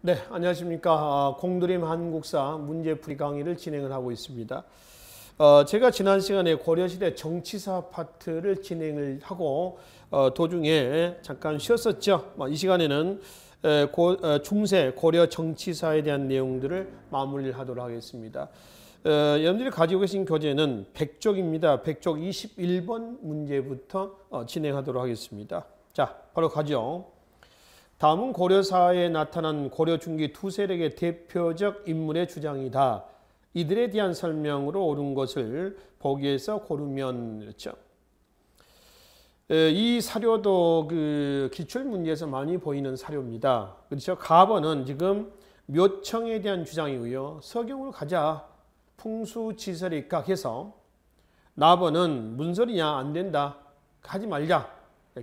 네, 안녕하십니까. 공드림 한국사 문제풀이 강의를 진행을 하고 있습니다. 제가 지난 시간에 고려시대 정치사 파트를 진행을 하고 도중에 잠깐 쉬었었죠. 이 시간에는 중세 고려 정치사에 대한 내용들을 마무리를 하도록 하겠습니다. 여러분들이 가지고 계신 교재는 100쪽입니다. 100쪽 21번 문제부터 진행하도록 하겠습니다. 자, 바로 가죠. 다음은 고려사에 나타난 고려 중기 두 세력의 대표적 인물의 주장이다. 이들에 대한 설명으로 옳은 것을 보기에서 고르면 그렇죠. 이 사료도 그 기출 문제에서 많이 보이는 사료입니다. 그렇죠. 가번은 지금 묘청에 대한 주장이고요. 서경으로 가자. 풍수지설에 입각해서 나번은 무슨 소리냐 안 된다. 하지 말자.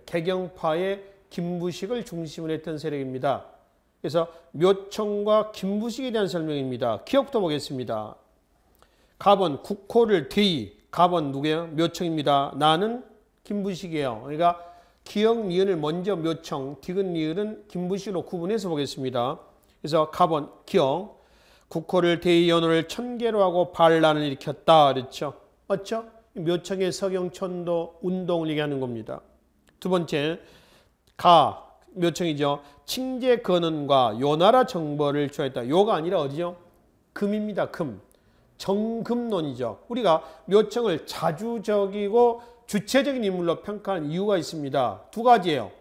개경파의 김부식을 중심으로 했던 세력입니다. 그래서 묘청과 김부식에 대한 설명입니다. 기억부터 보겠습니다. 가번 국호를 뒤, 가번 누구예요? 묘청입니다. 나는 김부식이에요. 그러니까 기역 니은을 먼저 묘청, 디귿 니은은 김부식으로 구분해서 보겠습니다. 그래서 가번 기역, 국호를 대의 연호를 천계로 하고 반란을 일으켰다 그랬죠. 맞죠? 묘청의 서경천도 운동을 얘기하는 겁니다. 두 번째 묘청이죠. 칭제 근원과 요나라 정벌을 주장했다. 요가 아니라 어디죠? 금입니다. 금. 정금론이죠. 우리가 묘청을 자주적이고 주체적인 인물로 평가하는 이유가 있습니다. 두 가지예요.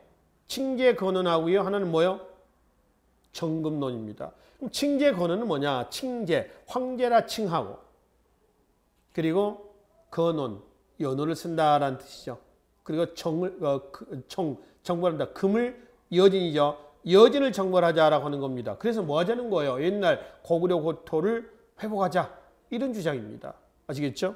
칭제 근원하고요. 하나는 뭐요? 정금론입니다. 그럼 칭제 근원은 뭐냐? 칭제, 황제라 칭하고 그리고 근원, 연호를 쓴다라는 뜻이죠. 그리고 정벌한다. 금을 여진이죠. 여진을 정벌하자라고 하는 겁니다. 그래서 뭐 하자는 거예요? 옛날 고구려 고토를 회복하자. 이런 주장입니다. 아시겠죠?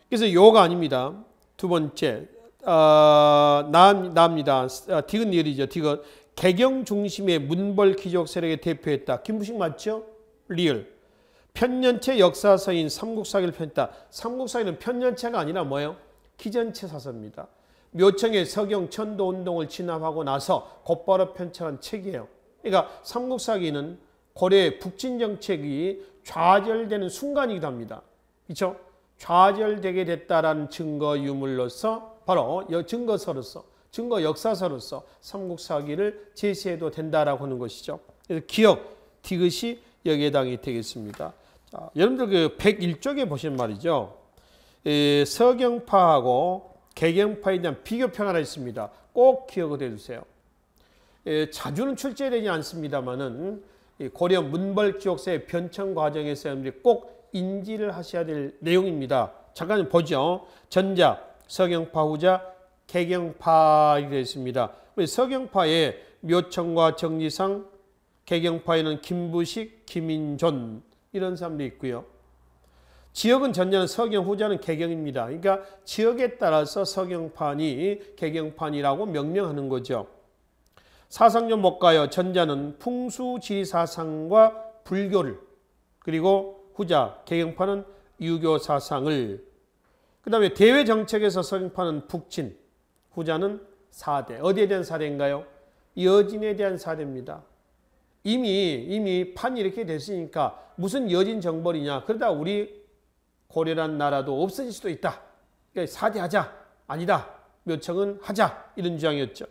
그래서 요가 아닙니다. 두 번째, 나입니다. 디귿 리을이죠. 디귿. 개경 중심의 문벌 귀족 세력의 대표였다. 김부식 맞죠? 리을. 편년체 역사서인 삼국사기를 폈다. 삼국사기는 편년체가 아니라 뭐예요? 기전체 사서입니다. 묘청의 서경 천도 운동을 진압하고 나서 곧바로 편찬한 책이에요. 그러니까 삼국사기는 고려의 북진 정책이 좌절되는 순간이기도 합니다. 그렇죠? 좌절되게 됐다라는 증거 유물로서 바로 증거서로서 증거 역사서로서 삼국사기를 제시해도 된다라고 하는 것이죠. 그래서 기억 디귿이 여기에 해당이 되겠습니다. 자, 여러분들 그 101쪽에 보시면 말이죠. 서경파하고 개경파에 대한 비교표가 하나 있습니다. 꼭 기억을 해주세요. 자주는 출제되지 않습니다만은 고려 문벌기록사의 변청 과정에서 여러분들이 꼭 인지를 하셔야 될 내용입니다. 잠깐 보죠. 전자, 서경파, 후자, 개경파 이렇게 되어 있습니다. 서경파의 묘청과 정지상, 개경파에는 김부식, 김인존 이런 사람도 있고요. 지역은 전자는 서경, 후자는 개경입니다. 그러니까 지역에 따라서 서경판이 개경판이라고 명명하는 거죠. 사상 좀 볼까요? 전자는 풍수지리사상과 불교를, 그리고 후자, 개경판은 유교사상을, 그 다음에 대외정책에서 서경판은 북진, 후자는 사대. 어디에 대한 사대인가요? 여진에 대한 사대입니다. 이미 판이 이렇게 됐으니까 무슨 여진 정벌이냐. 그러다 우리 고려란 나라도 없어질 수도 있다. 그러니까 사대하자. 아니다. 묘청은 하자. 이런 주장이었죠.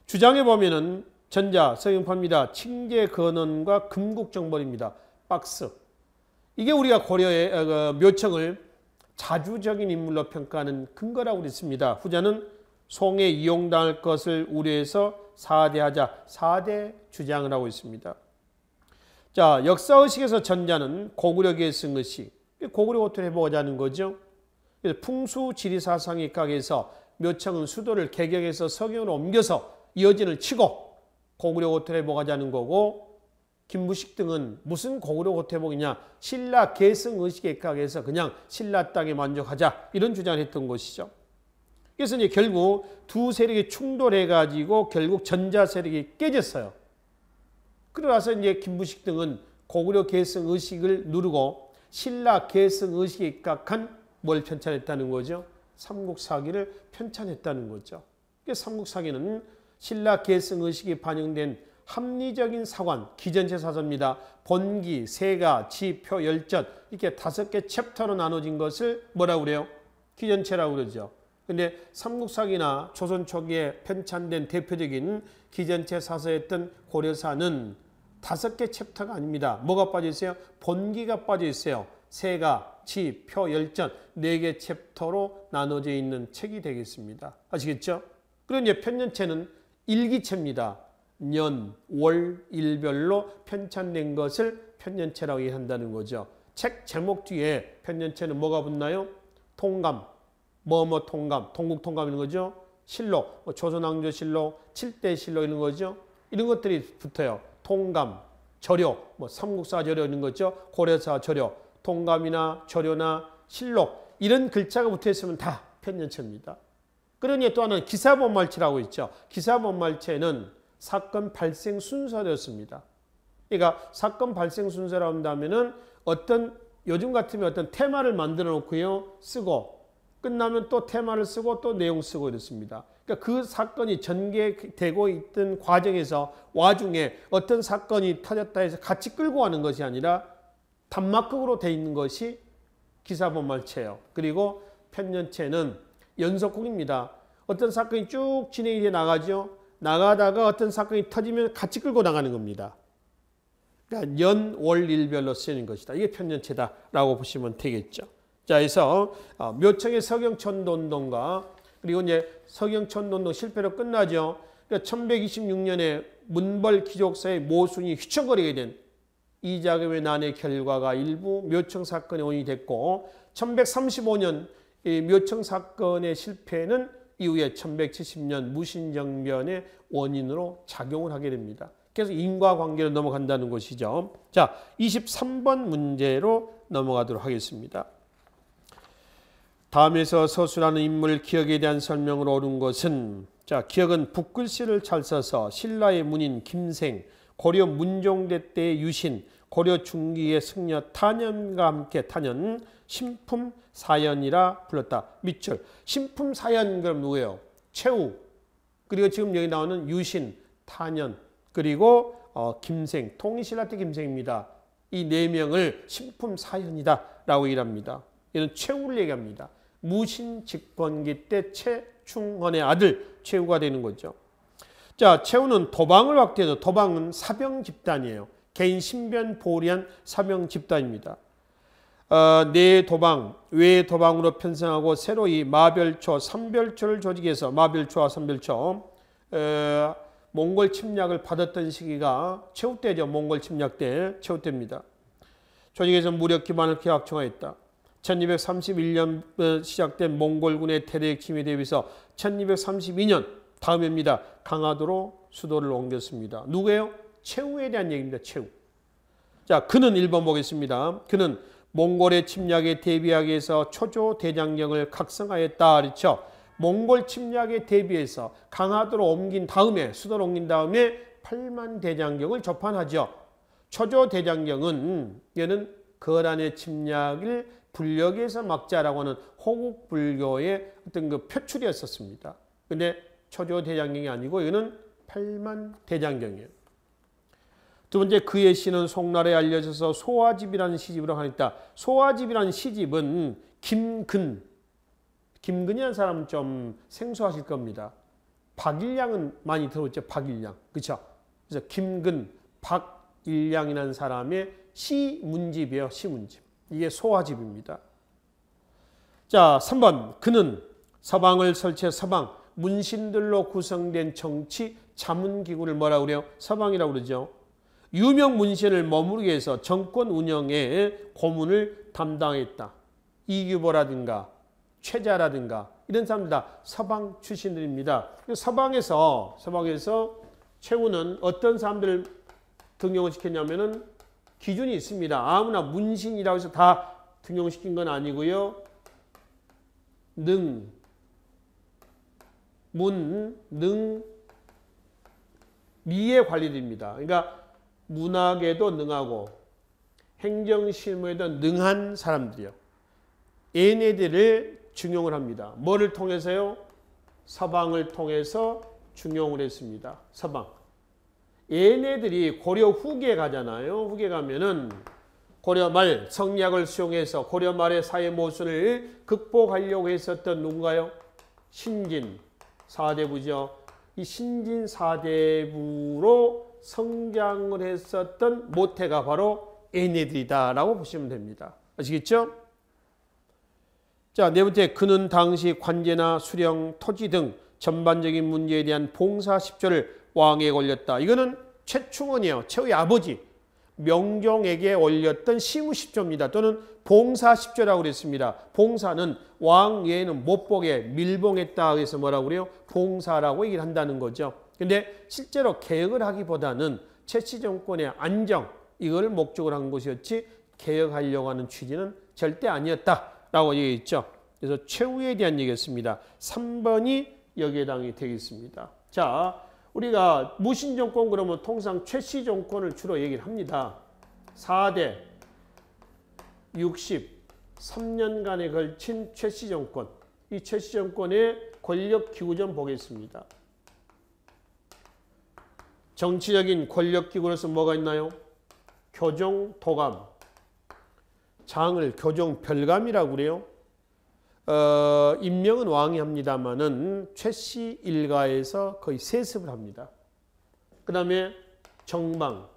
주장에 보면은 전자, 서경파입니다. 칭제 근원과 금국정벌입니다. 박스. 이게 우리가 고려의 묘청을 자주적인 인물로 평가하는 근거라고 그랬습니다. 후자는 송에 이용당할 것을 우려해서 사대하자. 사대 주장을 하고 있습니다. 자, 역사의식에서 전자는 고구려 계승의식. 고구려 고토를 해보자는 거죠. 그래서 풍수지리사상에 입각해서 묘청은 수도를 개경해서 서경으로 옮겨서 여진을 치고 고구려 고토를 해보자는 거고, 김부식 등은 무슨 고구려 고토 회복이냐, 신라 계승의식에 입각해서 그냥 신라 땅에 만족하자 이런 주장을 했던 것이죠. 그래서 이제 결국 두 세력이 충돌해가지고 결국 전자 세력이 깨졌어요. 그러나서 이제 김부식 등은 고구려 계승의식을 누르고 신라 계승의식에 입각한 뭘 편찬했다는 거죠? 삼국사기를 편찬했다는 거죠. 삼국사기는 신라 계승의식이 반영된 합리적인 사관, 기전체 사서입니다. 본기, 세가, 지, 표, 열전 이렇게 5개 챕터로 나눠진 것을 뭐라고 그래요? 기전체라고 그러죠. 근데 삼국사기나 조선 초기에 편찬된 대표적인 기전체 사서였던 고려사는 5개 챕터가 아닙니다. 뭐가 빠져 있어요? 본기가 빠져 있어요. 세가, 지, 표, 열전 4개 챕터로 나눠져 있는 책이 되겠습니다. 아시겠죠? 그리고 이제 편년체는 일기체입니다. 년, 월, 일별로 편찬된 것을 편년체라고 한다는 거죠. 책 제목 뒤에 편년체는 뭐가 붙나요? 통감, 뭐뭐 통감, 동국통감 이런 거죠. 실록, 조선왕조실록, 7대실록 이런 거죠. 이런 것들이 붙어요. 통감, 저료, 삼국사 저료 이런 거죠. 고려사 저료, 통감이나 저료나 실록 이런 글자가 붙어 있으면 다 편년체입니다. 그러니 또 하나는 기사본말체라고 있죠. 기사본말체는 사건 발생 순서였습니다. 그러니까 사건 발생 순서라고 한다면은 요즘 같으면 어떤 테마를 만들어 놓고요. 쓰고 끝나면 또 테마를 쓰고 또 내용 쓰고 이렇습니다. 그러니까 그 사건이 전개되고 있던 과정에서 와중에 어떤 사건이 터졌다 해서 같이 끌고 가는 것이 아니라 단막극으로 돼 있는 것이 기사본말체예요. 그리고 편년체는 연속극입니다. 어떤 사건이 쭉 진행이 돼 나가죠. 나가다가 어떤 사건이 터지면 같이 끌고 나가는 겁니다. 그러니까 연, 월, 일별로 쓰이는 것이다. 이게 편년체다라고 보시면 되겠죠. 자, 그래서 묘청의 서경천도운동과 그리고 이제 서경천도운동 실패로 끝나죠. 그러니까 1126년에 문벌 귀족사의 모순이 휘청거리게 된 이자금의 난의 결과가 일부 묘청 사건의 원인이 됐고 1135년 이 묘청 사건의 실패는 이후에 1170년 무신정변의 원인으로 작용을 하게 됩니다. 그래서 인과관계로 넘어간다는 것이죠. 자, 23번 문제로 넘어가도록 하겠습니다. 다음에서 서술하는 인물 기억에 대한 설명을 옳은 것은 자, 기억은 붓글씨를 잘 써서 신라의 문인 김생, 고려 문종대 때의 유신, 고려 중기의 승려 탄현과 함께 탄현, 신품사연이라 불렀다. 밑줄. 신품사연 그럼 누구예요? 최후. 그리고 지금 여기 나오는 유신, 탄현, 그리고 김생, 통일신라 때 김생입니다. 이 4명을 신품사연이다 라고 일합니다. 이는 최후를 얘기합니다. 무신직번기 때 최충헌의 아들 최후가 되는 거죠. 자, 최후는 도방을 확대해서 도방은 사병 집단이에요. 개인 신변 보호한 사병 집단입니다. 내 도방, 외 도방으로 편성하고 새로 이 마별초, 삼별초를 조직해서 마별초와 삼별초 몽골 침략을 받았던 시기가 최후 때죠. 몽골 침략 때 최후 때입니다. 조직해서 무력 기반을 확충하였다. 1231년 시작된 몽골군의 대대적 침입에 대비해서 1232년 다음 해입니다. 강화도로 수도를 옮겼습니다. 누구예요? 최후에 대한 얘기입니다. 최후. 자, 그는 1번 보겠습니다. 그는 몽골의 침략에 대비하기 위해서 초조 대장경을 각성하였다. 그렇죠? 몽골 침략에 대비해서 강화도로 옮긴 다음에 수도로 옮긴 다음에 8만 대장경을 접안하죠. 초조 대장경은 얘는 거란의 침략을 불력에서 막자라고 하는 호국 불교의 어떤 그 표출이었었습니다. 근데 초조 대장경이 아니고 이거는 8만 대장경이에요. 두 번째, 그의 시는 송나라에 알려져서 소화집이라는 시집으로 하였다. 소화집이라는 시집은 김근이라는 사람은 좀 생소하실 겁니다. 박일량은 많이 들어봤죠. 박일량. 그렇죠? 그래서 김근, 박일량이라는 사람의 시문집이에요. 시문집. 이게 소화집입니다. 자, 3번. 그는 서방을 설치해 서방, 문신들로 구성된 정치 자문기구를 뭐라고 그래요? 서방이라고 그러죠. 유명 문신을 머무르게 해서 정권 운영에 고문을 담당했다. 이규보라든가 최자라든가 이런 사람들 다 서방 출신들입니다. 서방에서 최후는 어떤 사람들을 등용을 시켰냐면은 기준이 있습니다. 아무나 문신이라고 해서 다 등용시킨 건 아니고요. 미의 관리들입니다. 그러니까 문학에도 능하고 행정실무에도 능한 사람들이요. 얘네들을 중용을 합니다. 뭐를 통해서요? 서방을 통해서 중용을 했습니다. 서방. 얘네들이 고려 후기에 가잖아요. 후기에 가면은 고려 말 성리학을 수용해서 고려 말의 사회 모순을 극복하려고 했었던 누군가요? 신진 사대부죠. 이 신진 사대부로 성장을 했었던 모태가 바로 얘네들이다라고 보시면 됩니다. 아시겠죠? 자, 네 번째, 그는 당시 관제나 수령, 토지 등 전반적인 문제에 대한 봉사 10조를 왕에게 올렸다. 이거는 최충원이에요. 최후의 아버지 명종에게 올렸던 시무 10조입니다. 또는 봉사 10조라고 그랬습니다. 봉사는 왕 외에는 못 보게 밀봉했다 해서 뭐라고 그래요? 봉사라고 얘기를 한다는 거죠. 근데 실제로 개혁을 하기보다는 최씨 정권의 안정 이걸 목적으로 한 것이었지 개혁하려고 하는 취지는 절대 아니었다라고 얘기했죠. 그래서 최후에 대한 얘기였습니다. 3번이 여기에 해당이 되겠습니다. 자, 우리가 무신 정권 그러면 통상 최씨 정권을 주로 얘기를 합니다. 4대 63년간에 걸친 최씨 정권. 이 최씨 정권의 권력 기구 좀 보겠습니다. 정치적인 권력 기구로서 뭐가 있나요? 교종, 도감. 장을 교종 별감이라고 그래요. 임명은 왕이 합니다만은 최씨 일가에서 거의 세습을 합니다. 그 다음에 정방,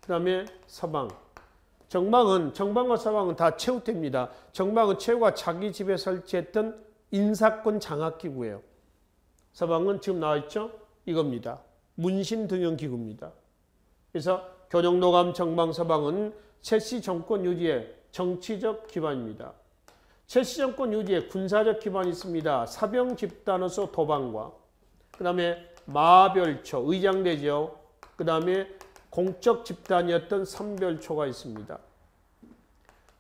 그 다음에 서방. 정방과 서방은 다 최후 때입니다. 정방은 최후가 자기 집에 설치했던 인사권 장악기구예요. 서방은 지금 나와있죠? 이겁니다. 문신등용기구입니다. 그래서 교정도감, 정방, 서방은 최씨 정권 유지의 정치적 기반입니다. 최씨 정권 유지에 군사적 기반이 있습니다. 사병 집단으로서 도방과 그 다음에 마별초, 의장대죠. 그 다음에 공적 집단이었던 삼별초가 있습니다.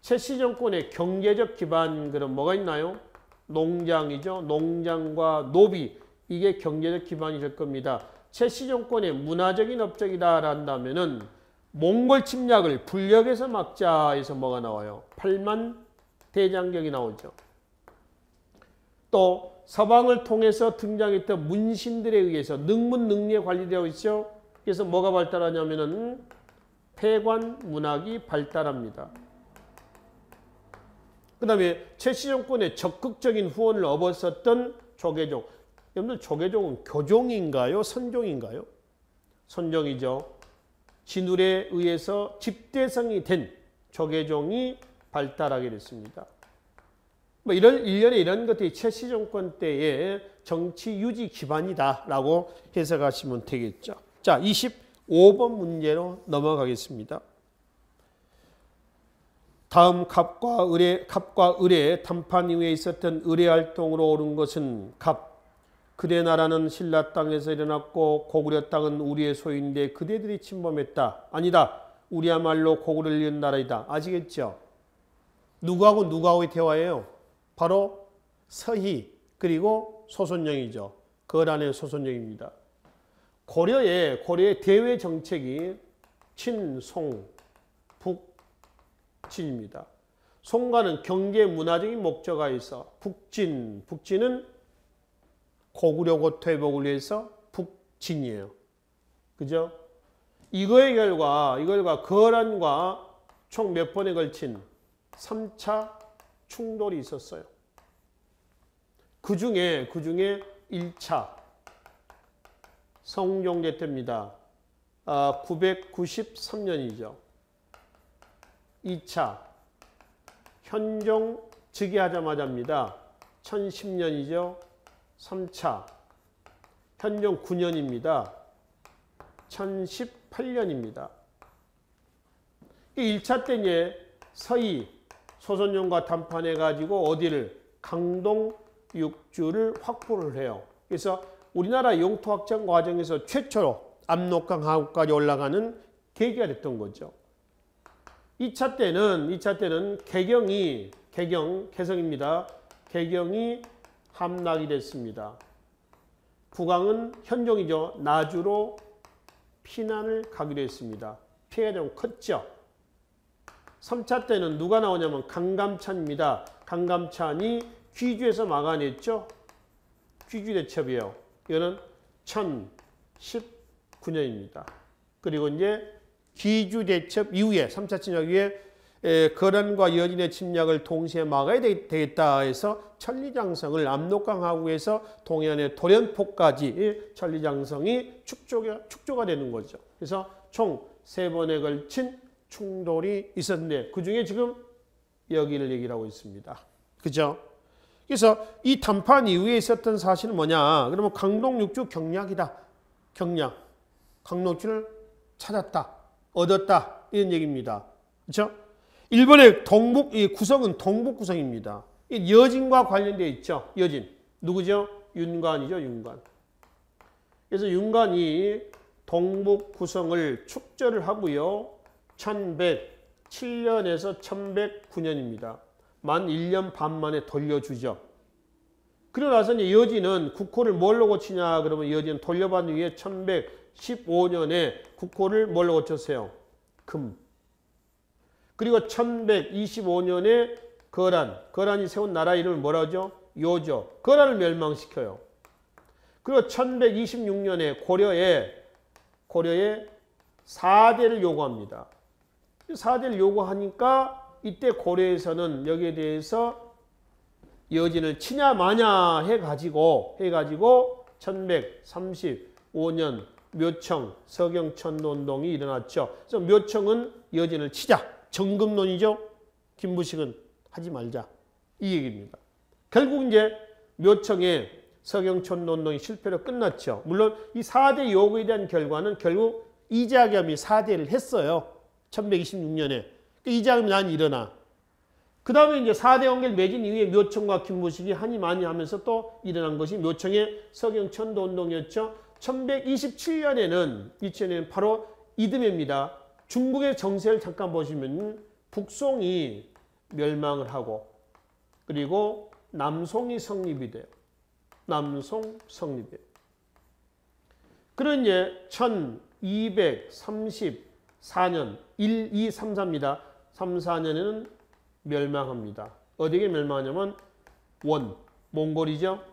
최씨 정권의 경제적 기반 그럼 뭐가 있나요? 농장이죠. 농장과 노비 이게 경제적 기반이 될 겁니다. 최씨 정권의 문화적인 업적이다 한다면은 몽골 침략을 불력에서 막자 해서 뭐가 나와요? 8만 대장경이 나오죠. 또 서방을 통해서 등장했던 문신들에 의해서 능문능리에 관리되어 있죠. 그래서 뭐가 발달하냐면은 폐관 문학이 발달합니다. 그 다음에 최씨 정권의 적극적인 후원을 얻었었던 조계종. 여러분들 조계종은 교종인가요? 선종인가요? 선종이죠. 진울에 의해서 집대성이 된 조계종이 발달하게 됐습니다. 뭐 일련의 이런 것들이 최씨 정권 때의 정치 유지 기반이다라고 해석하시면 되겠죠. 자, 25번 문제로 넘어가겠습니다. 다음 갑과 을의 단판 이후에 있었던 을의 활동으로 옳은 것은 갑. 그대 나라는 신라 땅에서 일어났고 고구려 땅은 우리의 소유인데 그대들이 침범했다. 아니다. 우리야말로 고구려를 이은 나라이다. 아시겠죠? 누구하고의 대화예요? 바로 서희 그리고 소손영이죠. 거란의 소손영입니다. 고려의 대외 정책이 친, 송, 북, 진입니다. 송가는 경제 문화적인 목적가 있어 북진은 고구려 고토 회복을 위해서 북진이에요. 그죠? 이거의 결과 거란과 총 몇 번에 걸친 3차 충돌이 있었어요. 그 중에 1차 성종제 때입니다. 993년이죠. 2차 현종 즉위하자마자입니다. 1010년이죠. 3차 현종 9년입니다. 1018년입니다. 1차 때 이제 서희 소손영과 담판해가지고 어디를 강동 육주를 확보를 해요. 그래서 우리나라 영토 확장 과정에서 최초로 압록강 하구까지 올라가는 계기가 됐던 거죠. 2차 때는 개경입니다. 개경이 함락이 됐습니다. 국왕은 현종이죠. 나주로 피난을 가기로 했습니다. 피해가 좀 컸죠. 3차 때는 누가 나오냐면 강감찬입니다. 강감찬이 귀주에서 막아냈죠. 귀주 대첩이에요. 이거는 39년입니다. 그리고 이제 기주대첩 이후에 3차 침략 이후에 거란과 여진의 침략을 동시에 막아야 되겠다 해서 천리장성을 압록강 하구에서 동해안의 도련포까지 천리장성이 축조가 되는 거죠. 그래서 총 3번에 걸친 충돌이 있었는데 그중에 지금 여기를 얘기를 하고 있습니다. 그죠? 그래서 이 담판 이후에 있었던 사실은 뭐냐? 그러면 강동 6주 경략이다. 경략. 강동주를 찾았다. 얻었다. 이런 얘기입니다. 그렇죠? 일본의 동북 이 구성은 동북 구성입니다. 여진과 관련되어 있죠. 여진. 누구죠? 윤관이죠. 윤관. 그래서 윤관이 동북 구성을 축조를 하고요. 1107년에서 1109년입니다. 만 1년 반 만에 돌려주죠. 그러고 나서 이제 여진은 국호를 뭘로 고치냐 그러면 여진은 돌려받은 후에 1115년에 국호를 뭘로 고쳤어요? 금. 그리고 1125년에 거란이 세운 나라 이름을 뭐라 하죠? 요죠. 거란을 멸망시켜요. 그리고 1126년에 고려에 4대를 요구합니다. 4대를 요구하니까 이때 고려에서는 여기에 대해서 여진을 치냐 마냐 해가지고 1135년 묘청 서경천노운동이 일어났죠. 그래서 묘청은 여진을 치자. 정금론이죠. 김부식은 하지 말자. 이 얘기입니다. 결국 이제 묘청의 서경천노운동이 실패로 끝났죠. 물론 이 4대 요구에 대한 결과는 결국 이자겸이 4대를 했어요. 1126년에. 이자겸이 난 일어나. 그 다음에 이제 4대 연결 매진 이후에 묘청과 김부식이 하니 많이 하면서 또 일어난 것이 묘청의 서경천노운동이었죠. 1127년에는 2000년에는 바로 이듬해입니다. 중국의 정세를 잠깐 보시면 북송이 멸망을 하고 그리고 남송이 성립이 돼요. 남송 성립이에요. 그런 이제 1234년 1, 2, 3, 4입니다. 3, 4년에는 멸망합니다. 어디에 멸망하냐면 몽골이죠.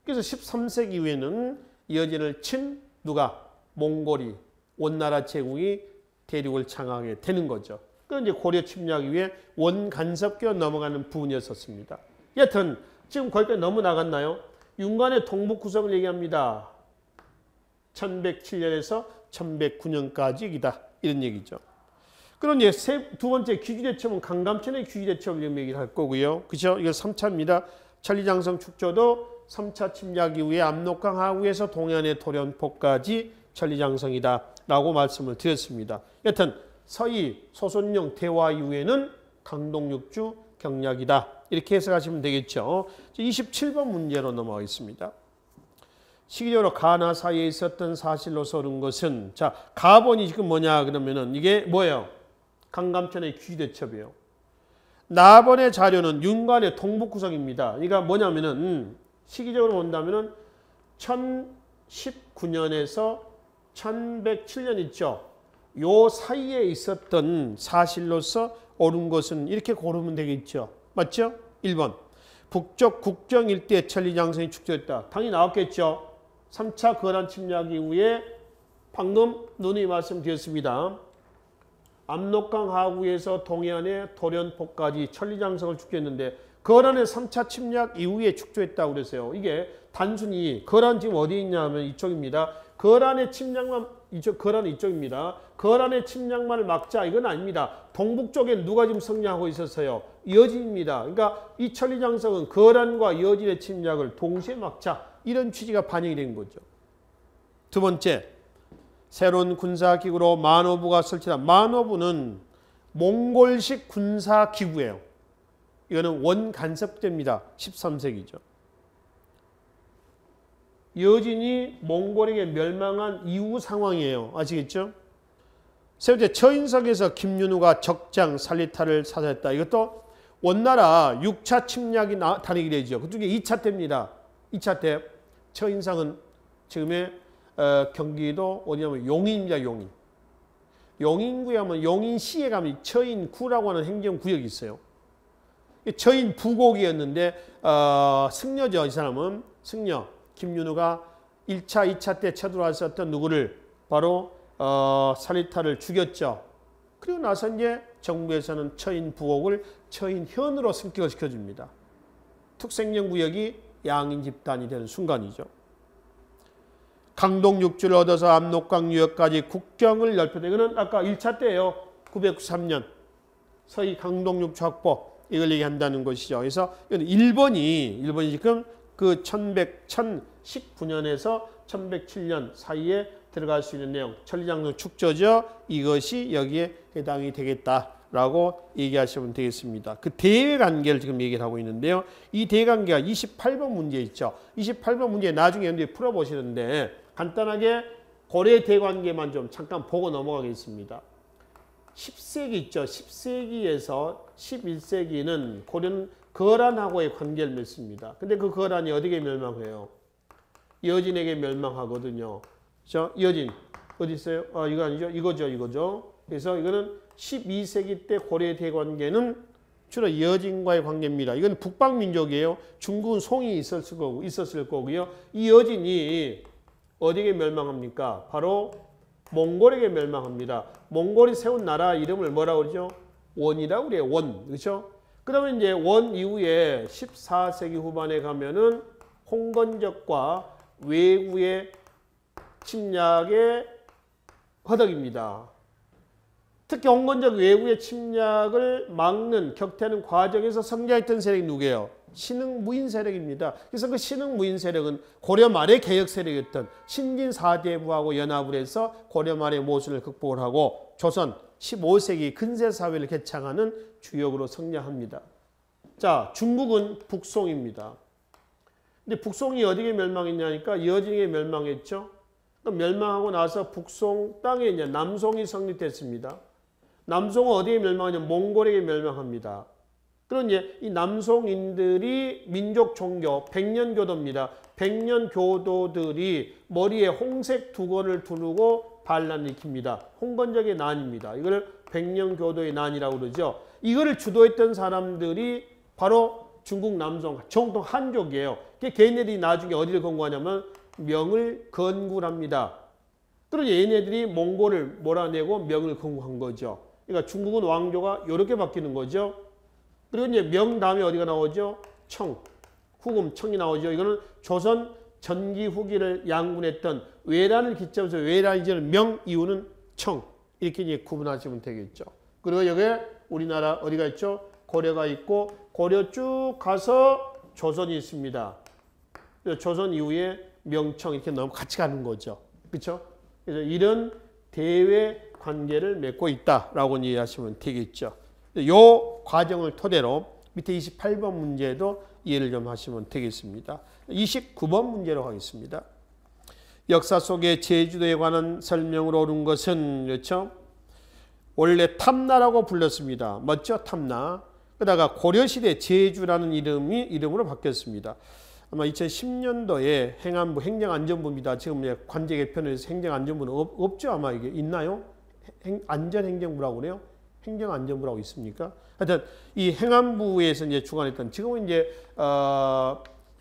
그래서 13세기 이후에는 여진을 친 누가? 몽골이 원나라 제국이 대륙을 장악하게 되는 거죠. 그건 이제 고려 침략 이후에 원간섭기로 넘어가는 부분이었습니다. 여튼 지금 거기까지 너무 나갔나요? 윤관의 동북 구성을 얘기합니다. 1107년에서 1109년까지이다. 이런 얘기죠. 그럼 이제 두 번째 귀주대첩은 강감천의 귀주대첩을 얘기를 할 거고요. 그죠? 이거 3차입니다. 천리장성 축조도 3차 침략 이후에 압록강 하구에서 동해안의 도련포까지 천리장성이다. 라고 말씀을 드렸습니다. 여튼 서희 소손령 대화 이후에는 강동육주 경략이다. 이렇게 해석하시면 되겠죠. 27번 문제로 넘어가겠습니다. 시기적으로 가나 사이에 있었던 사실로서 옳은 것은 자 가본이 지금 뭐냐 그러면은 이게 뭐예요? 강감천의 귀대첩이에요. 나번의 자료는 윤관의 동북구성입니다. 그러니까 뭐냐면은 시기적으로 본다면은 1019년에서 1107년 있죠. 요 사이에 있었던 사실로서 옳은 것은 이렇게 고르면 되겠죠. 맞죠? 1번. 북쪽 국정 일대 천리장성이 축조했다. 당연히 나왔겠죠. 3차 거란 침략 이후에 방금 누누이 말씀드렸습니다. 압록강 하구에서 동해안의 도련포까지 천리장성을 축조했는데 거란의 3차 침략 이후에 축조했다고 그랬어요. 이게 단순히 거란 지금 어디에 있냐 하면 이쪽입니다. 거란의 침략만 거란은 이쪽입니다. 거란의 침략만을 막자 이건 아닙니다. 동북쪽에 누가 지금 성리하고 있었어요? 여진입니다. 그러니까 이 천리장성은 거란과 여진의 침략을 동시에 막자 이런 취지가 반영이 된 거죠. 두 번째, 새로운 군사기구로 만호부가 설치한 만호부는 몽골식 군사기구예요. 이거는 원간섭대입니다. 13세기죠. 여진이 몽골에게 멸망한 이후 상황이에요. 아시겠죠? 세 번째, 처인석에서 김윤우가 적장 살리타를 사살했다. 이것도 원나라 6차 침략이 다르게 되죠. 그중에 2차 때입니다. 2차 때 처인석은 지금의 경기도 어디냐면 용인입니다. 용인. 용인구에 가면 용인시에 가면 처인구라고 하는 행정구역이 있어요. 처인 부곡이었는데 승려죠. 이 사람은 승려. 김윤우가 1차, 2차 때 쳐들어왔었던 누구를 바로 사리타를 죽였죠. 그리고 나서 이제 정부에서는 처인 부옥을 처인현으로 승격을 시켜줍니다. 특생령구역이 양인 집단이 되는 순간이죠. 강동 6주를 얻어서 압록강 유역까지 국경을 넓혔다. 이거는 아까 1차 때예요. 993년 서희 강동 6주 확보 이걸 얘기한다는 것이죠. 그래서 이건 일본이 지금 그 1119년에서 1107년 사이에 들어갈 수 있는 내용, 천리장성 축조죠. 이것이 여기에 해당이 되겠다라고 얘기하시면 되겠습니다. 그 대외관계를 지금 얘기를 하고 있는데요. 이 대외관계가 28번 문제 있죠. 28번 문제 나중에 여러분들이 풀어보시는데 간단하게 고려 대관계만 좀 잠깐 보고 넘어가겠습니다. 10세기 있죠. 10세기에서 11세기는 고려는 거란하고의 관계를 맺습니다. 근데 그 거란이 어디에 멸망해요? 여진에게 멸망하거든요. 그렇죠? 여진 어디 있어요? 이거 아니죠? 이거죠. 그래서 이거는 12세기 때 고려 대관계는 주로 여진과의 관계입니다. 이건 북방민족이에요. 중국은 송이 있었을 거고요. 이 여진이 어디에 멸망합니까? 바로 몽골에게 멸망합니다. 몽골이 세운 나라 이름을 뭐라고 그러죠? 원이라고 그래요. 원. 그렇죠? 그 다음에 이제 원 이후에 14세기 후반에 가면은 홍건적과 외구의 침략의 허덕입니다. 특히 홍건적 외구의 침략을 막는 격퇴하는 과정에서 성장했던 세력이 누구예요? 신흥 무인 세력입니다. 그래서 그 신흥 무인 세력은 고려 말의 개혁 세력이었던 신진 4대부하고 연합을 해서 고려 말의 모순을 극복을 하고 조선 15세기 근세 사회를 개창하는 주역으로 성장합니다. 자, 중국은 북송입니다. 근데 북송이 어디에 멸망했냐니까 여진에게 멸망했죠. 멸망하고 나서 북송 땅에 이제 남송이 성립됐습니다. 남송은 어디에 멸망하냐? 몽골에게 멸망합니다. 그런 이제 이 남송인들이 민족 종교 백년교도입니다. 백년교도들이 머리에 홍색 두건을 두르고 반란을 일으킵니다. 홍건적의 난입니다. 이걸 백년교도의 난이라고 그러죠. 이거를 주도했던 사람들이 바로 중국 남송, 정통 한족이에요. 걔네들이 나중에 어디를 건국하냐면 명을 건국합니다. 그러니 얘네들이 몽골을 몰아내고 명을 건국한 거죠. 그러니까 중국은 왕조가 이렇게 바뀌는 거죠. 그리고 이제 명 다음에 어디가 나오죠? 청, 후금, 청이 나오죠. 이거는 조선 전기 후기를 양분했던 외란을 기점으로 외란이지는 명 이후는 청 이렇게 이제 구분하시면 되겠죠. 그리고 여기에 우리나라 어디가 있죠? 고려가 있고 고려 쭉 가서 조선이 있습니다. 조선 이후에 명청 이렇게 너무 같이 가는 거죠. 그렇죠? 그래서 이런 대외 관계를 맺고 있다라고 이해하시면 되겠죠. 이 과정을 토대로 밑에 28번 문제도 이해를 좀 하시면 되겠습니다. 29번 문제로 가겠습니다. 역사 속에 제주도에 관한 설명으로 옳은 것은 그렇죠? 원래 탐나라고 불렀습니다. 맞죠? 탐나. 그러다가 고려시대 제주라는 이름으로 바뀌었습니다. 아마 2010년도에 행안부 행정안전부입니다. 지금 관제 개편에서 행정안전부는 없죠? 아마 이게 있나요? 안전행정부라고 그래요? 행정안전부라고 있습니까? 하여튼 이 행안부에서 이제 주관했던 지금은 이제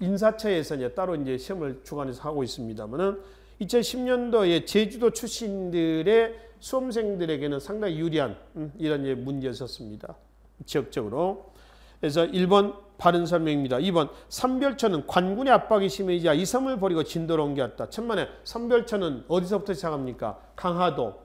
인사처에서 이제 따로 이제 시험을 주관해서 하고 있습니다만은 2010년도에 제주도 출신들의 수험생들에게는 상당히 유리한 이런 이제 문제였었습니다. 지역적으로. 그래서 1번 바른 설명입니다. 2번 삼별천은 관군의 압박이 심해지자 이 섬을 버리고 진도로 옮겼다. 천만에 삼별천은 어디서부터 시작합니까? 강화도,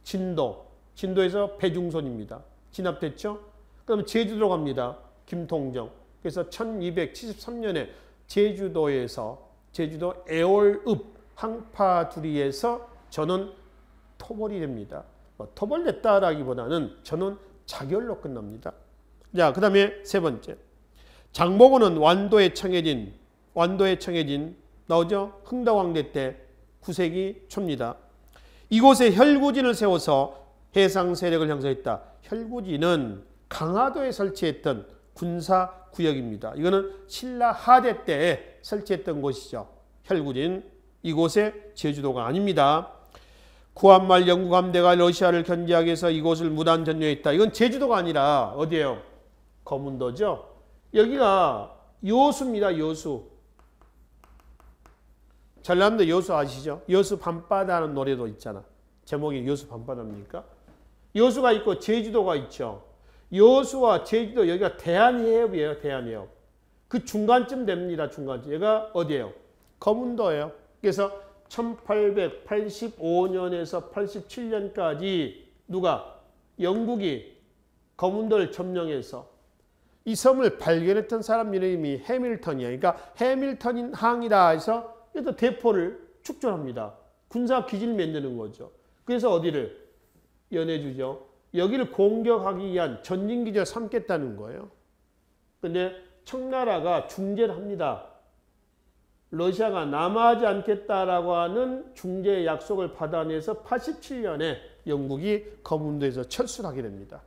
진도에서 배중손입니다. 진압됐죠? 그럼 제주도로 갑니다. 김통정. 그래서 1273년에 제주도 애월읍 항파두리에서 전원 토벌이 됩니다. 토벌됐다라기보다는 전원 자결로 끝납니다. 자, 그 다음에 세 번째. 장보고는 완도에 청해진 나오죠? 흥덕왕대 때 9세기 초입니다. 이곳에 혈구진을 세워서 해상 세력을 형성했다. 혈구진은 강화도에 설치했던 군사구역입니다. 이거는 신라 하대 때 설치했던 곳이죠. 혈구진. 이곳에 제주도가 아닙니다. 구한말 영국함대가 러시아를 견제하기 위해서 이곳을 무단 점령했다. 이건 제주도가 아니라 어디예요? 거문도죠. 여기가 여수입니다. 여수. 전라남도 여수 아시죠? 여수 밤바다라는 노래도 있잖아. 제목이 여수 밤바다입니까? 여수가 있고 제주도가 있죠. 여수와 제주도 여기가 대한해협이에요. 대한해협. 그 중간쯤 됩니다. 중간쯤. 얘가 어디예요? 거문도예요. 그래서 1885년에서 87년까지 누가? 영국이 거문도를 점령해서 이 섬을 발견했던 사람 이름이 해밀턴이야. 그러니까 해밀턴 항이라 해서 또 대포를 축전합니다. 군사 기지를 만드는 거죠. 그래서 어디를? 연해주죠. 여기를 공격하기 위한 전진기지를 삼겠다는 거예요. 근데 청나라가 중재를 합니다. 러시아가 남하하지 않겠다라고 하는 중재 약속을 받아내서 87년에 영국이 거문도에서 철수를 하게 됩니다.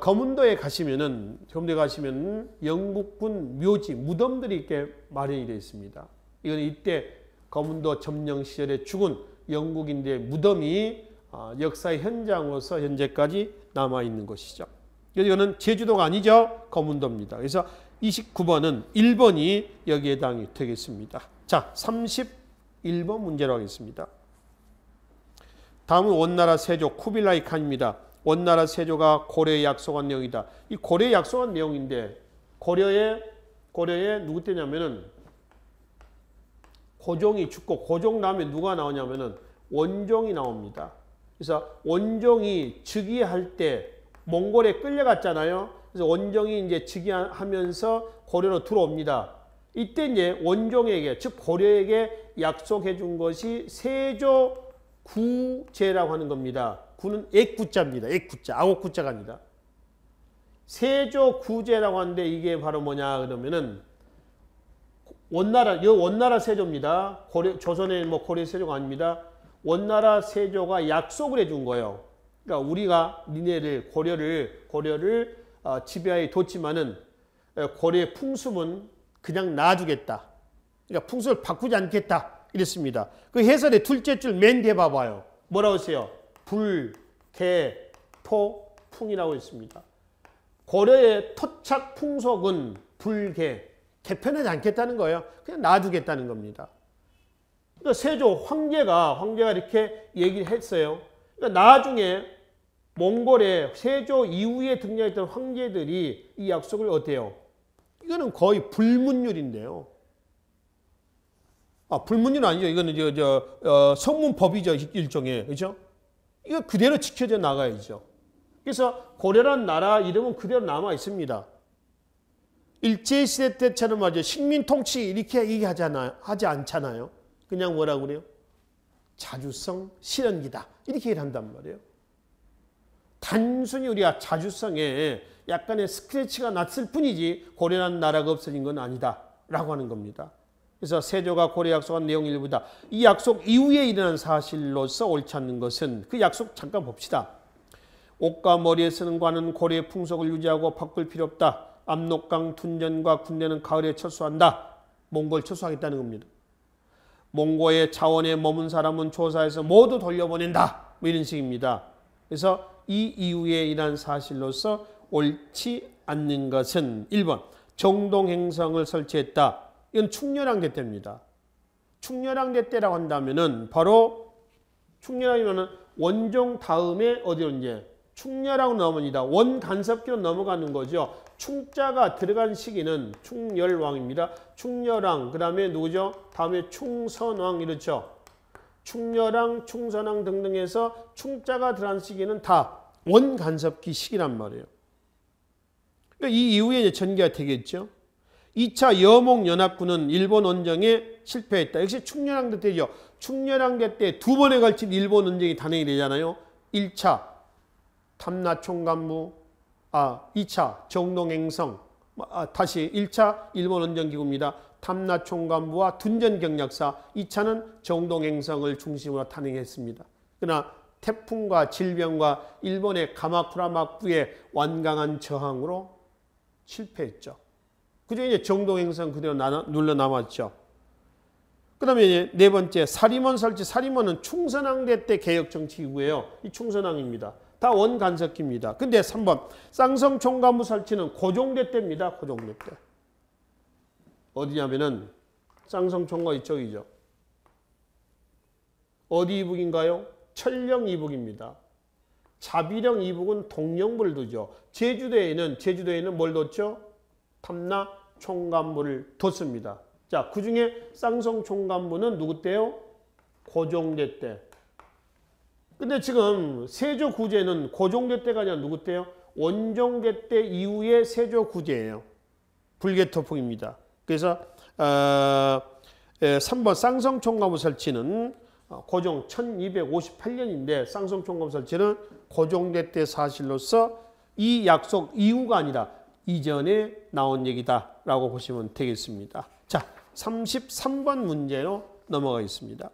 거문도에 가시면은, 거문도에 가시면 영국군 묘지, 무덤들이 이렇게 마련이 되어 있습니다. 이건 이때 거문도 점령 시절에 죽은 영국인들의 무덤이 역사의 현장으로서 현재까지 남아있는 것이죠. 이거는 제주도가 아니죠. 거문도입니다. 그래서 29번은 1번이 여기에 해당이 되겠습니다. 자, 31번 문제로 하겠습니다. 다음은 원나라 세조 쿠빌라이 칸입니다. 원나라 세조가 고려에 약속한 내용이다. 이 고려에 약속한 내용인데 고려에 누구 때냐면은 고종이 죽고 고종 다음에 누가 나오냐면은 원종이 나옵니다. 그래서 원종이 즉위할 때 몽골에 끌려갔잖아요. 그래서 원종이 이제 즉위하면서 고려로 들어옵니다. 이때 이제 원종에게, 즉 고려에게 약속해 준 것이 세조 구제라고 하는 겁니다. 구는 액구자입니다. 액구자, 아홉구자가 아니다. 세조 구제라고 하는데 이게 바로 뭐냐 그러면은 원나라 세조입니다. 조선의 고려 세조가 아닙니다. 원나라 세조가 약속을 해준 거예요. 그러니까 우리가 니네를 고려를 지배하에 뒀지만은 고려의 풍습은 그냥 놔주겠다. 그러니까 풍습을 바꾸지 않겠다. 이랬습니다. 그 해설의 둘째 줄 맨 뒤에 봐봐요. 뭐라고 했어요? 불, 개, 토, 풍이라고 했습니다. 고려의 토착 풍속은 불, 개편하지 않겠다는 거예요. 그냥 놔두겠다는 겁니다. 그러니까 세조 황제가 이렇게 얘기를 했어요. 그러니까 나중에 몽골의 세조 이후에 등장했던 황제들이 이 약속을 어때요? 이거는 거의 불문율인데요. 불문율은 아니죠. 이거는 성문법이죠. 일종의. 그죠? 이거 그대로 지켜져 나가야죠. 그래서 고려란 나라 이름은 그대로 남아 있습니다. 일제시대 때처럼 아주 식민통치 이렇게 하지 않잖아요. 그냥 뭐라고 그래요? 자주성 실현기다. 이렇게 얘기를 한단 말이에요. 단순히 우리가 자주성에 약간의 스크래치가 났을 뿐이지 고려란 나라가 없어진 건 아니다. 라고 하는 겁니다. 그래서 세조가 고려 약속한 내용 일부다. 이 약속 이후에 일어난 사실로서 옳지 않는 것은 그 약속 잠깐 봅시다. 옷과 머리에 쓰는 관은 고려의 풍속을 유지하고 바꿀 필요 없다. 압록강 둔전과 군대는 가을에 철수한다. 몽골 철수하겠다는 겁니다. 몽고의 자원에 머문 사람은 조사해서 모두 돌려보낸다. 뭐 이런 식입니다. 그래서 이 이후에 일어난 사실로서 옳지 않는 것은 1번 정동행성을 설치했다. 이건 충렬왕대 때입니다. 충렬왕대 때라고 한다면은 바로 충렬왕이면은 원종 다음에 어디로 이제 충렬왕으로 넘어갑니다. 원간섭기로 넘어가는 거죠. 충자가 들어간 시기는 충렬왕입니다. 충렬왕, 그 다음에 누구죠? 다음에 충선왕 이렇죠. 충렬왕, 충선왕 등등 해서 충자가 들어간 시기는 다 원간섭기 시기란 말이에요. 이 이후에 이제 전개가 되겠죠. 2차 여몽연합군은 일본 원정에 실패했다. 역시 충렬왕대 때죠. 충렬왕대 때 두 번에 걸친 일본 원정이 단행이 되잖아요. 1차 탐나총관부, 2차 정동행성, 다시 1차 일본 원정기구입니다. 탐나총관부와 둔전경략사, 2차는 정동행성을 중심으로 탄행했습니다. 그러나 태풍과 질병과 일본의 가마쿠라 막부의 완강한 저항으로 실패했죠. 그중에 이제 정동행성 그대로 눌러 남았죠. 그 다음에 이제 네 번째, 사림원 설치. 사림원은 충선왕대 때 개혁정치기구예요. 이 충선왕입니다. 다 원간섭기입니다. 근데 3번, 쌍성총관부 설치는 고종대 때입니다. 고종대 때. 어디냐면은 쌍성총과 이쪽이죠. 어디 이북인가요? 철령 이북입니다. 자비령 이북은 동령부를 두죠. 제주도에는 뭘 뒀죠? 탐나 총관부를 뒀습니다. 자, 그 중에 쌍성 총관부는 누구 때요? 고종대 때. 근데 지금 세조 구제는 고종대 때가 아니라 누구 때요? 원종대 때 이후의 세조 구제예요. 불개토풍입니다. 그래서 3번 쌍성 총관부 설치는 고종 1258년인데 쌍성 총관부 설치는 고종대 때 사실로서 이 약속 이후가 아니라 이전에 나온 얘기다라고 보시면 되겠습니다. 자, 33번 문제로 넘어가겠습니다.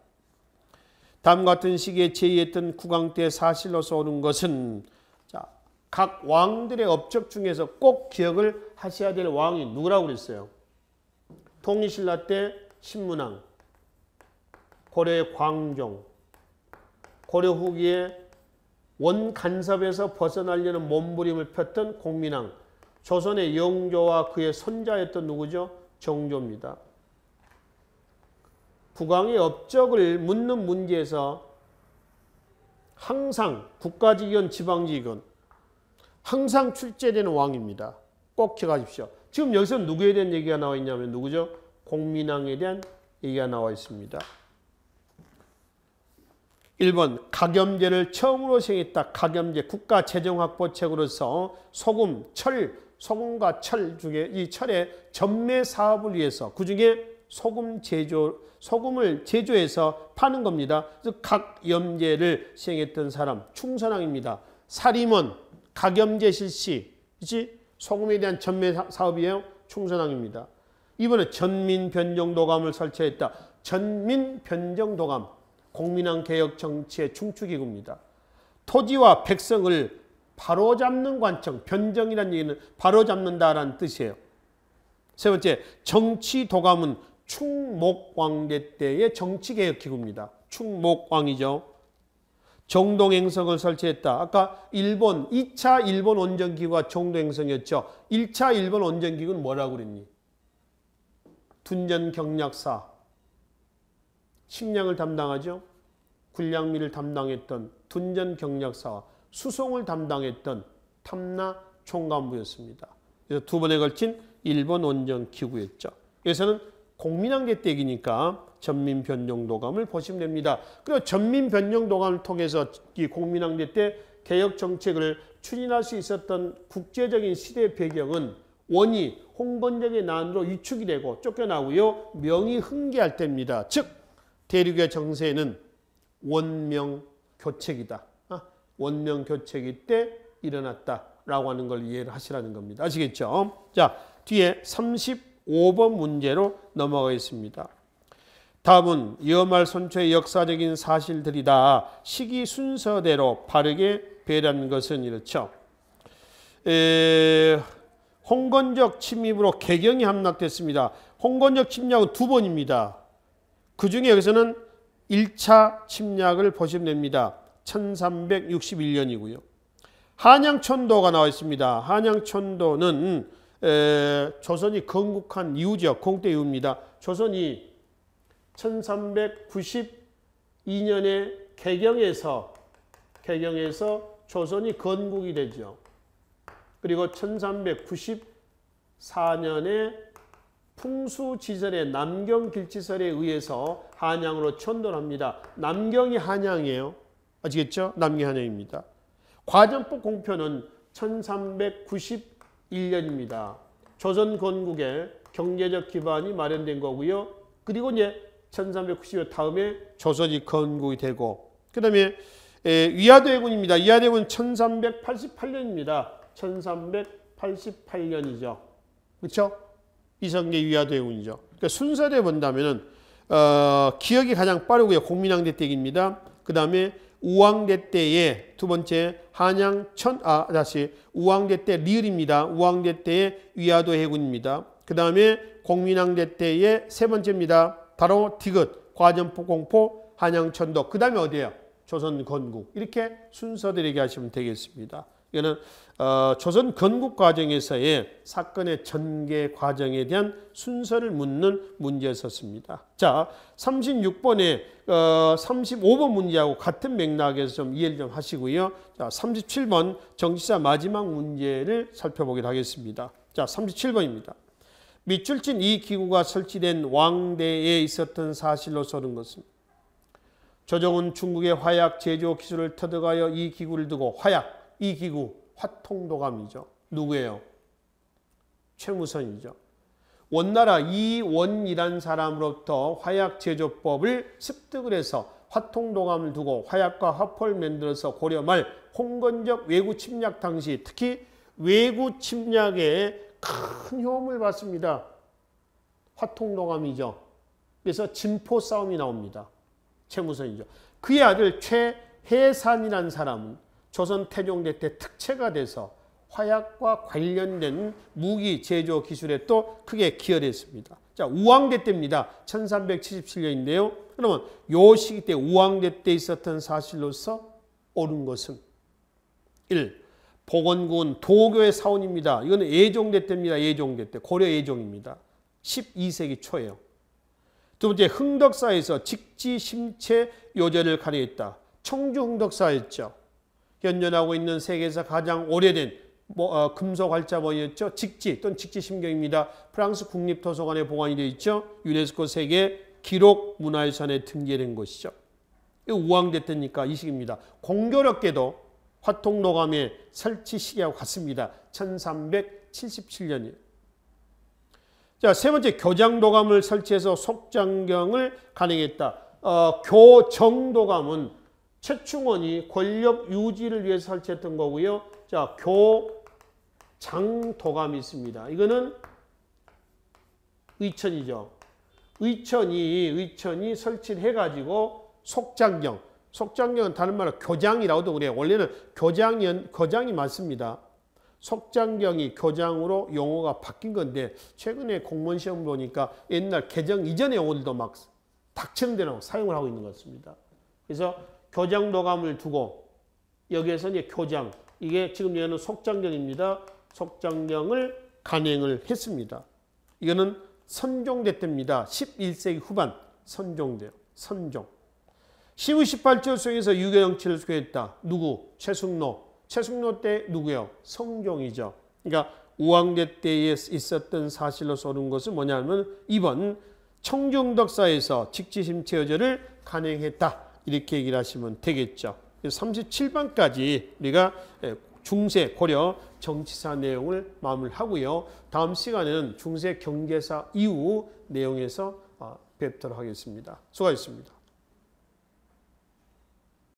다음과 같은 시기에 제의했던 국왕 때 사실로서 오는 것은 자, 각 왕들의 업적 중에서 꼭 기억을 하셔야 될 왕이 누구라고 그랬어요? 통일신라 때 신문왕, 고려의 광종, 고려 후기에 원간섭에서 벗어나려는 몸부림을 폈던 공민왕, 조선의 영조와 그의 손자였던 누구죠? 정조입니다. 국왕의 업적을 묻는 문제에서 항상 국가직위건 지방직위건 항상 출제되는 왕입니다. 꼭 기억하십시오. 지금 여기서 누구에 대한 얘기가 나와 있냐면 누구죠? 공민왕에 대한 얘기가 나와 있습니다. 1번 가겸제를 처음으로 시행했다. 가겸제 국가재정확보책으로서 소금과 철 중에 이 철의 전매 사업을 위해서 그중에 소금을 제조해서 파는 겁니다. 그래서 가겸제를 시행했던 사람 충선왕입니다. 사림원 가겸제 실시 그치? 소금에 대한 전매 사업이에요. 충선왕입니다. 이번에 전민변정도감을 설치했다. 전민변정도감 공민왕 개혁 정치의 중추기구입니다. 토지와 백성을 바로잡는 관청, 변정이라는 얘기는 바로잡는다라는 뜻이에요. 세 번째, 정치도감은 충목왕대 때의 정치개혁기구입니다. 충목왕이죠. 정동행성을 설치했다. 아까 2차 일본 원정기구가 정동행성이었죠. 1차 일본 원정기구는 뭐라고 그랬니? 둔전경략사, 식량을 담당하죠. 군량미를 담당했던 둔전경략사와 수송을 담당했던 탐나 총관부였습니다. 그래서 두 번에 걸친 일본 원정기구였죠. 여기서는 공민왕대 때 얘기니까 전민변정도감을 보시면 됩니다. 그리고 전민변정도감을 통해서 이 공민왕대 때 개혁정책을 추진할 수 있었던 국제적인 시대 배경은 원이 홍건적의 난으로 위축이 되고 쫓겨나고요. 명이 흥계할 때입니다. 즉 대륙의 정세는 원명교책이다. 원명교책이 때 일어났다라고 하는 걸 이해를 하시라는 겁니다. 아시겠죠? 자, 뒤에 35번 문제로 넘어가겠습니다. 다음은 여말 선초의 역사적인 사실들이다. 시기 순서대로 바르게 배라는 것은 이렇죠. 홍건적 침입으로 개경이 함락됐습니다. 홍건적 침략은 두 번입니다. 그 중에 여기서는 1차 침략을 보시면 됩니다. 1361년이고요. 한양천도가 나와 있습니다. 한양천도는 조선이 건국한 이후죠. 건국대 이후입니다. 조선이 1392년에 개경에서 조선이 건국이 되죠. 그리고 1394년에 풍수지설의 남경길지설에 의해서 한양으로 천도를 합니다. 남경이 한양이에요. 아시겠죠? 남경이 한양입니다. 과전법 공표는 1391년입니다. 조선 건국의 경제적 기반이 마련된 거고요. 그리고 이제 1390년 다음에 조선이 건국이 되고 그 다음에 위화도해군입니다. 위화도해군 1388년입니다. 1388년이죠. 그렇죠? 이성계 위화도해군이죠. 그러니까 순서대로 본다면은 기억이 가장 빠르고요. 공민왕대 때입니다. 그 다음에 우왕대 때의 두 번째 우왕대 때 리을입니다. 우왕대 때의 위화도해군입니다. 그 다음에 공민왕대 때의 세 번째입니다. 바로 디귿, 과전포, 공포, 한양천도. 그 다음에 어디예요? 조선 건국. 이렇게 순서대로 얘기하시면 되겠습니다. 이거는 조선 건국 과정에서의 사건의 전개 과정에 대한 순서를 묻는 문제였었습니다. 자, 36번에 35번 문제하고 같은 맥락에서 좀 이해를 좀 하시고요. 자, 37번 정치사 마지막 문제를 살펴보기로 하겠습니다. 자, 37번입니다. 밑줄진 이 기구가 설치된 왕대에 있었던 사실로서 옳은 것은 조정은 중국의 화약 제조 기술을 터득하여 이 기구를 두고 화약, 이 기구 화통도감이죠. 누구예요? 최무선이죠. 원나라 이원이란 사람으로부터 화약 제조법을 습득을 해서 화통도감을 두고 화약과 화포를 만들어서 고려 말 홍건적 외구 침략 당시 특히 외구 침략에 큰 효험을 받습니다. 화통도감이죠. 그래서 진포 싸움이 나옵니다. 최무선이죠. 그의 아들 최해산이라는 사람은 조선 태종대 때 특채가 돼서 화약과 관련된 무기 제조 기술에 또 크게 기여를 했습니다. 자, 우왕대 때입니다. 1377년인데요. 그러면 요 시기 때 우왕대 때 있었던 사실로서 옳은 것은 1. 복원군 도교의 사원입니다. 이거는 예종대 때입니다. 예종대 때. 고려 예종입니다. 12세기 초예요. 두 번째, 흥덕사에서 직지심체 요절을 가리했다. 청주 흥덕사였죠. 현존하고 있는 세계에서 가장 오래된 금속 활자본이었죠. 직지 또는 직지심경입니다. 프랑스 국립도서관에 보관이 되어 있죠. 유네스코 세계 기록 문화유산에 등재된 것이죠. 우왕대 때니까 이 시기입니다. 공교롭게도 화통도감의 설치 시기하고 같습니다. 1377년이에요. 자, 세 번째, 교장도감을 설치해서 속장경을 간행했다. 교정도감은 최충원이 권력 유지를 위해서 설치했던 거고요. 자, 교장도감이 있습니다. 이거는 의천이죠. 의천이 설치를 해가지고 속장경은 다른 말로 교장이라고도 그래요. 원래는 교장이 맞습니다. 속장경이 교장으로 용어가 바뀐 건데 최근에 공무원 시험 보니까 옛날 개정 이전의 용어들도 막 닥치는 대로 사용을 하고 있는 것 같습니다. 그래서 교장도감을 두고 여기에서 이제 교장, 이게 지금 얘는 속장경입니다. 속장경을 간행을 했습니다. 이거는 선종대 때입니다. 11세기 후반 선종대요. 선종. 시우 18조 속에서 유교 정치를 수행했다. 누구? 최숙로. 최숙로 때 누구요? 성종이죠. 그러니까 우왕대 때에 있었던 사실로서 옳은 것은 뭐냐면 2번 청중덕사에서 직지심체여절을 간행했다. 이렇게 얘기를 하시면 되겠죠. 37번까지 우리가 중세 고려 정치사 내용을 마무리하고요. 다음 시간에는 중세 경제사 이후 내용에서 뵙도록 하겠습니다. 수고하셨습니다.